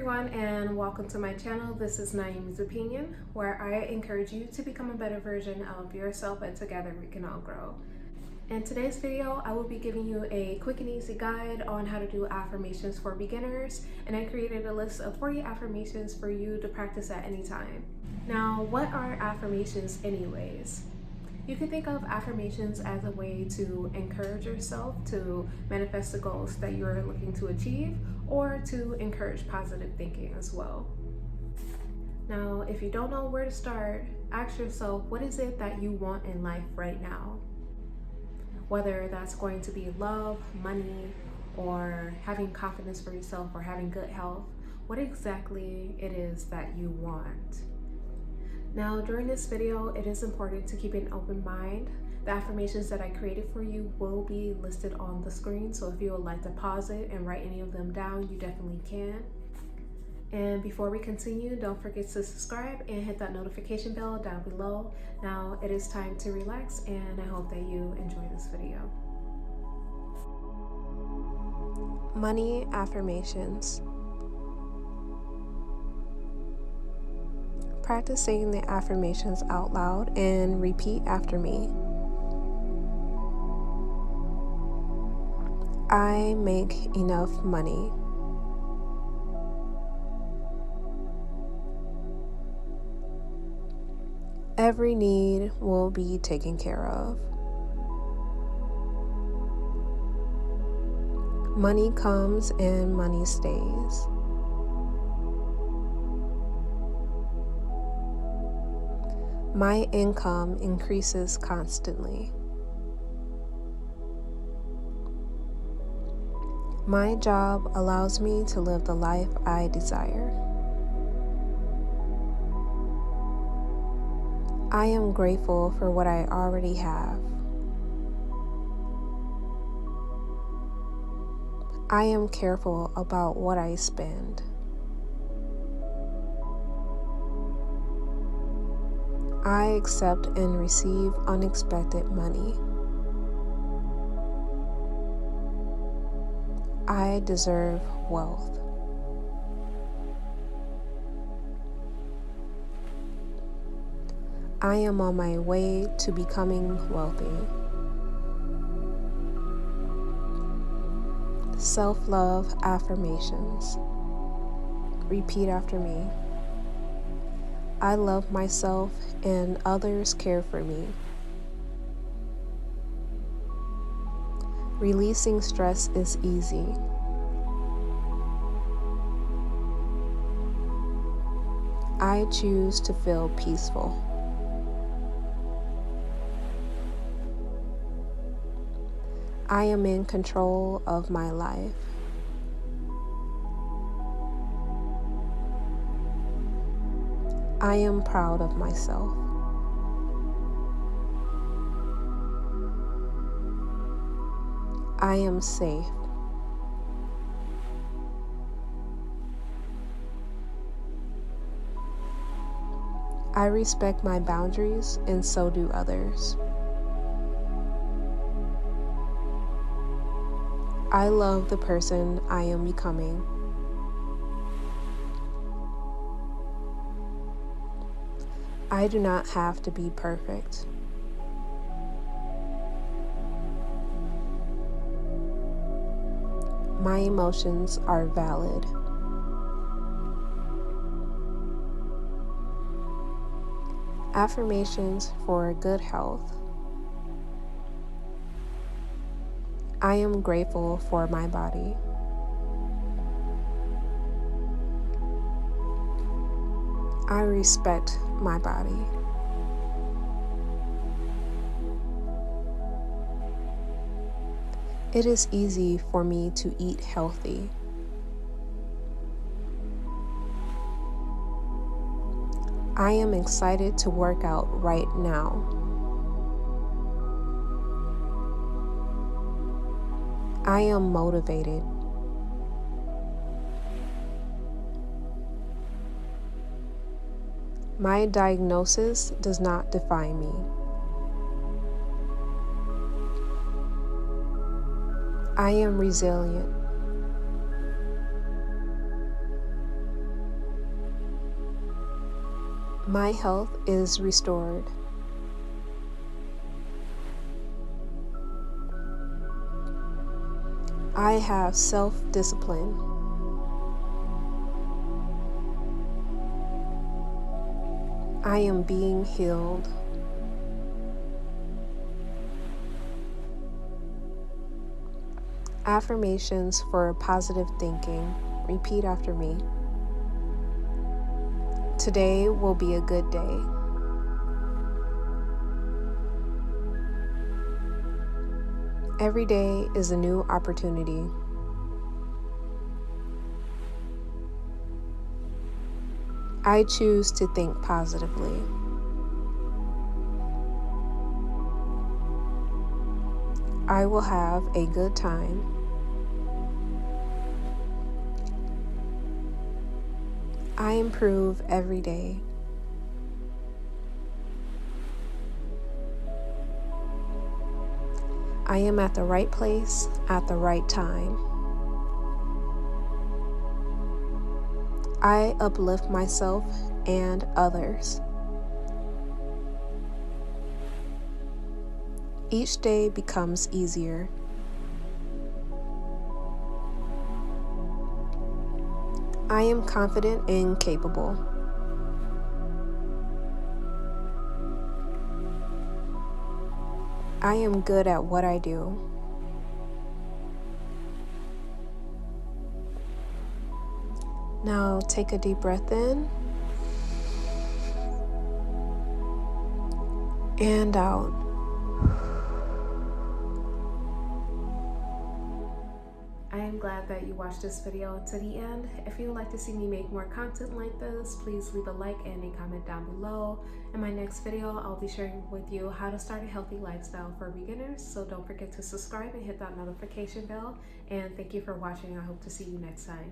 everyone, and welcome to my channel. This is Niomia's Opinion, where I encourage you to become a better version of yourself, and together we can all grow. In today's video, I will be giving you a quick and easy guide on how to do affirmations for beginners, and I created a list of 40 affirmations for you to practice at any time. Now, what are affirmations anyways? You can think of affirmations as a way to encourage yourself to manifest the goals that you're looking to achieve, or to encourage positive thinking as well. Now, if you don't know where to start, ask yourself, what is it that you want in life right now? Whether that's going to be love, money, or having confidence for yourself, or having good health, what exactly it is that you want. Now, during this video, it is important to keep an open mind. The affirmations that I created for you will be listed on the screen, so if you would like to pause it and write any of them down, you definitely can. And before we continue, don't forget to subscribe and hit that notification bell down below. Now, it is time to relax, and I hope that you enjoy this video. Money affirmations. Practice saying the affirmations out loud and repeat after me. I make enough money. Every need will be taken care of. Money comes and money stays. My income increases constantly. My job allows me to live the life I desire. I am grateful for what I already have. I am careful about what I spend. I accept and receive unexpected money. I deserve wealth. I am on my way to becoming wealthy. Self-love affirmations. Repeat after me. I love myself and others care for me. Releasing stress is easy. I choose to feel peaceful. I am in control of my life. I am proud of myself. I am safe. I respect my boundaries, and so do others. I love the person I am becoming. I do not have to be perfect. My emotions are valid. Affirmations for good health. I am grateful for my body. I respect my body. It is easy for me to eat healthy. I am excited to work out right now. I am motivated. My diagnosis does not define me. I am resilient. My health is restored. I have self-discipline. I am being healed. Affirmations for positive thinking. Repeat after me. Today will be a good day. Every day is a new opportunity. I choose to think positively. I will have a good time. I improve every day. I am at the right place at the right time. I uplift myself and others. Each day becomes easier. I am confident and capable. I am good at what I do. Now take a deep breath in and out. I am glad that you watched this video to the end. If you would like to see me make more content like this, please leave a like and a comment down below. In my next video, I'll be sharing with you how to start a healthy lifestyle for beginners. So don't forget to subscribe and hit that notification bell. And thank you for watching. I hope to see you next time.